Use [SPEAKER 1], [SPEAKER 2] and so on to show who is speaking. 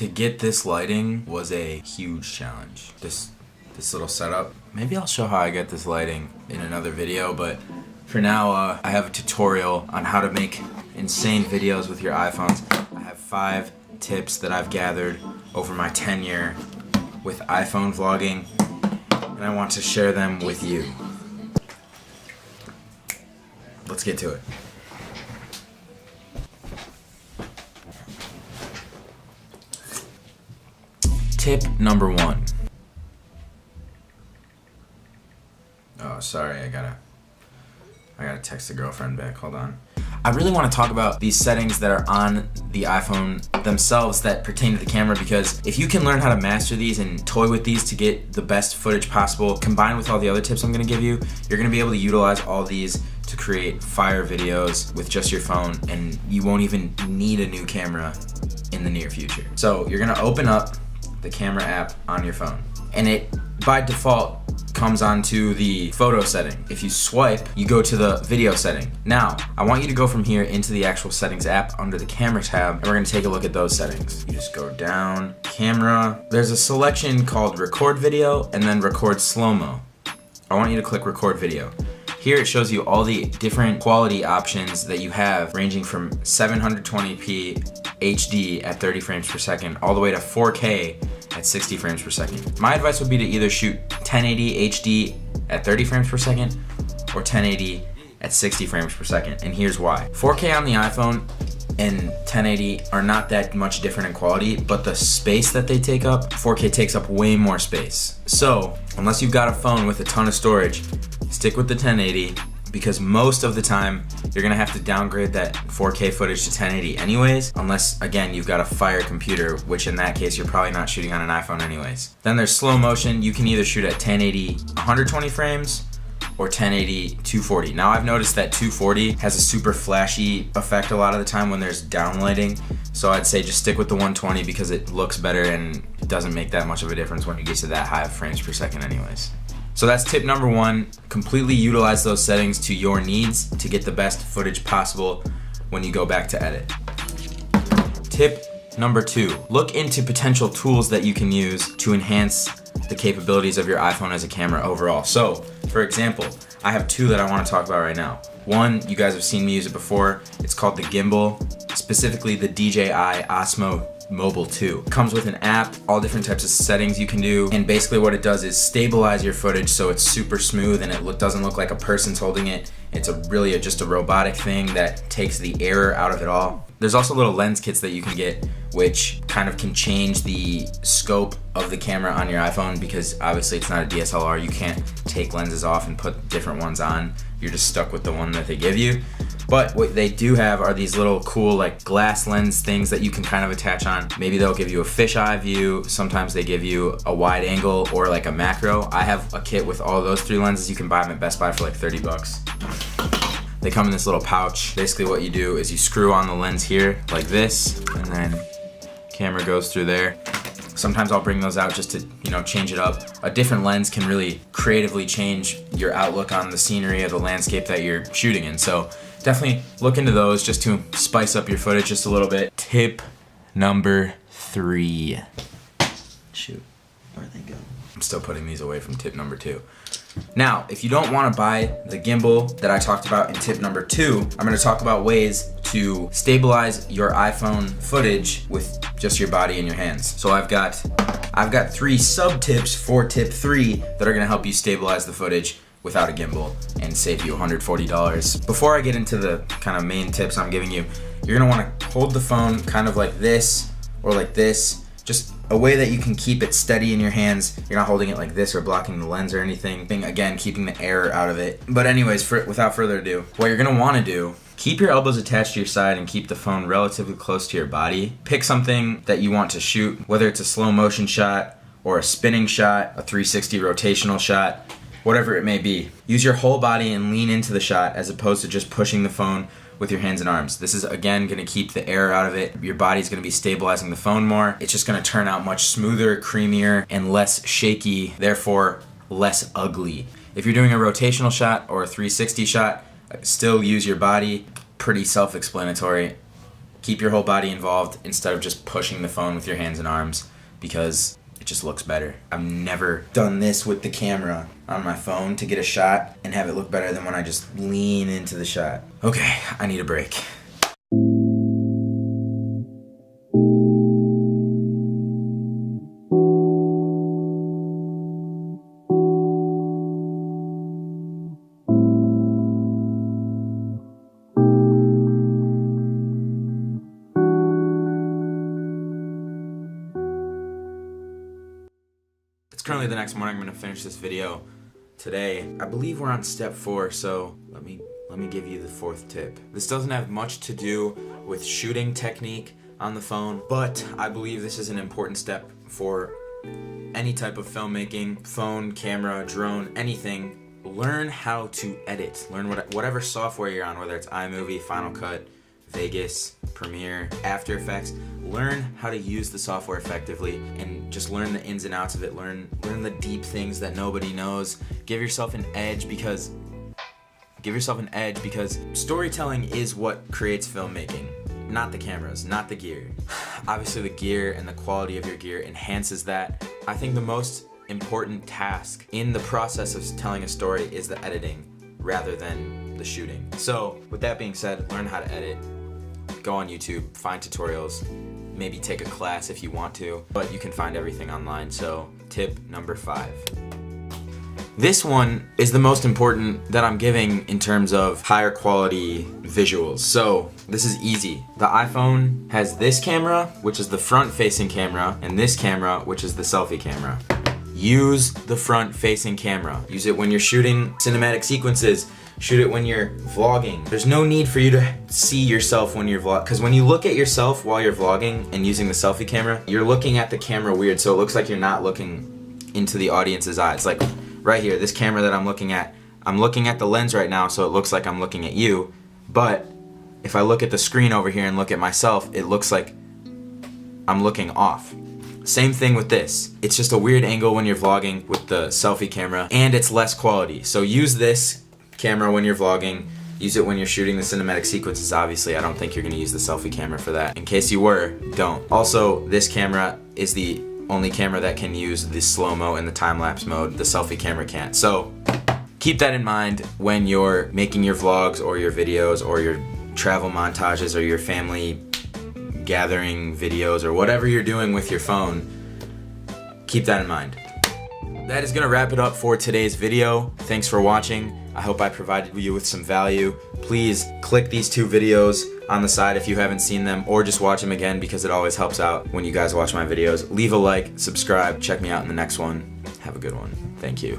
[SPEAKER 1] To get this lighting was a huge challenge. This little setup. Maybe I'll show how I get this lighting in another video, but for now, I have a tutorial on how to make insane videos with your iPhones. I have 5 tips that I've gathered over my tenure with iPhone vlogging, and I want to share them with you. Let's get to it. Tip number 1. Oh, sorry, I gotta text the girlfriend back, hold on. I really want to talk about these settings that are on the iPhone themselves that pertain to the camera, because if you can learn how to master these and toy with these to get the best footage possible, combined with all the other tips I'm going to give you, you're going to be able to utilize all these to create fire videos with just your phone, and you won't even need a new camera in the near future. So you're going to open up the camera app on your phone, and it by default comes onto the photo setting. If you swipe, you go to the video setting. Now, I want you to go from here into the actual settings app under the camera tab, and we're gonna take a look at those settings. You just go down, camera. There's a selection called record video and then record slow-mo. I want you to click record video. Here it shows you all the different quality options that you have, ranging from 720p HD at 30 frames per second all the way to 4K at 60 frames per second. My advice would be to either shoot 1080 HD at 30 frames per second or 1080 at 60 frames per second, and here's why. 4K on the iPhone and 1080 are not that much different in quality, but the space that they take up, 4K takes up way more space. So, unless you've got a phone with a ton of storage, stick with the 1080, because most of the time you're gonna have to downgrade that 4K footage to 1080 anyways, unless, again, you've got a fire computer, which in that case you're probably not shooting on an iPhone anyways. Then there's slow motion. You can either shoot at 1080 120 frames or 1080 240. Now I've noticed that 240 has a super flashy effect a lot of the time when there's downlighting, so I'd say just stick with the 120 because it looks better and it doesn't make that much of a difference when you get to that high of frames per second anyways. So that's tip number 1. Completely utilize those settings to your needs to get the best footage possible when you go back to edit. Tip number 2. Look into potential tools that you can use to enhance the capabilities of your iPhone as a camera overall. So, for example, I have 2 that I want to talk about right now. One, you guys have seen me use it before. It's called the gimbal, specifically the DJI Osmo Mobile 2. It comes with an app, all different types of settings you can do, and basically what it does is stabilize your footage so it's super smooth and it doesn't look like a person's holding it. It's really just a robotic thing that takes the error out of it all. There's also little lens kits that you can get which kind of can change the scope of the camera on your iPhone, because obviously it's not a DSLR. You can't take lenses off and put different ones on. You're just stuck with the one that they give you. But what they do have are these little cool like glass lens things that you can kind of attach on. Maybe they'll give you a fisheye view. Sometimes they give you a wide angle or like a macro. I have a kit with all those 3 lenses. You can buy them at Best Buy for like 30 bucks. They come in this little pouch. Basically what you do is you screw on the lens here like this, and then camera goes through there. Sometimes I'll bring those out just to, change it up. A different lens can really creatively change your outlook on the scenery or the landscape that you're shooting in. So definitely look into those just to spice up your footage just a little bit. Tip number 3. Shoot, where'd they go? I'm still putting these away from tip number 2. Now, if you don't want to buy the gimbal that I talked about in tip number 2, I'm going to talk about ways to stabilize your iPhone footage with just your body and your hands. So I've got 3 sub tips for tip 3 that are going to help you stabilize the footage without a gimbal and save you $140. Before I get into the kind of main tips I'm giving you, you're going to want to hold the phone kind of like this or like this, just a way that you can keep it steady in your hands. You're not holding it like this or blocking the lens or anything. Again, keeping the air out of it. But anyways, without further ado, what you're gonna wanna do, keep your elbows attached to your side and keep the phone relatively close to your body. Pick something that you want to shoot, whether it's a slow motion shot or a spinning shot, a 360 rotational shot, whatever it may be. Use your whole body and lean into the shot as opposed to just pushing the phone with your hands and arms. This is, again, gonna keep the air out of it. Your body's gonna be stabilizing the phone more. It's just gonna turn out much smoother, creamier, and less shaky, therefore less ugly. If you're doing a rotational shot or a 360 shot, still use your body. Pretty self-explanatory. Keep your whole body involved instead of just pushing the phone with your hands and arms, because it just looks better. I've never done this with the camera on my phone to get a shot and have it look better than when I just lean into the shot. Okay, I need a break. It's currently the next morning. I'm gonna finish this video today. I believe we're on step 4, so let me give you the 4th tip. This doesn't have much to do with shooting technique on the phone, but I believe this is an important step for any type of filmmaking, phone, camera, drone, anything. Learn how to edit. Learn whatever software you're on, whether it's iMovie, Final Cut, Vegas, Premiere, After Effects. Learn how to use the software effectively and just learn the ins and outs of it. Learn the deep things that nobody knows. Give yourself an edge because storytelling is what creates filmmaking, not the cameras, not the gear. Obviously the gear and the quality of your gear enhances that. I think the most important task in the process of telling a story is the editing rather than the shooting. So with that being said, learn how to edit. Go on YouTube, find tutorials, maybe take a class if you want to, but you can find everything online. So tip number 5. This one is the most important that I'm giving in terms of higher quality visuals. So this is easy. The iPhone has this camera, which is the front facing camera, and this camera, which is the selfie camera. Use the front facing camera. Use it when you're shooting cinematic sequences. Shoot it when you're vlogging. There's no need for you to see yourself when you're vlogging, because when you look at yourself while you're vlogging and using the selfie camera, you're looking at the camera weird, so it looks like you're not looking into the audience's eyes. Like right here, this camera that I'm looking at the lens right now, so it looks like I'm looking at you, but if I look at the screen over here and look at myself, it looks like I'm looking off. Same thing with this. It's just a weird angle when you're vlogging with the selfie camera, and it's less quality. So use this camera when you're vlogging. Use it when you're shooting the cinematic sequences. Obviously, I don't think you're gonna use the selfie camera for that. In case you were, don't. Also, this camera is the only camera that can use the slow-mo and the time-lapse mode. The selfie camera can't. So keep that in mind when you're making your vlogs or your videos or your travel montages or your family gathering videos or whatever you're doing with your phone. Keep that in mind. That is gonna wrap it up for today's video. Thanks for watching. I hope I provided you with some value. Please click these 2 videos on the side if you haven't seen them, or just watch them again because it always helps out when you guys watch my videos. Leave a like, subscribe, check me out in the next one. Have a good one. Thank you.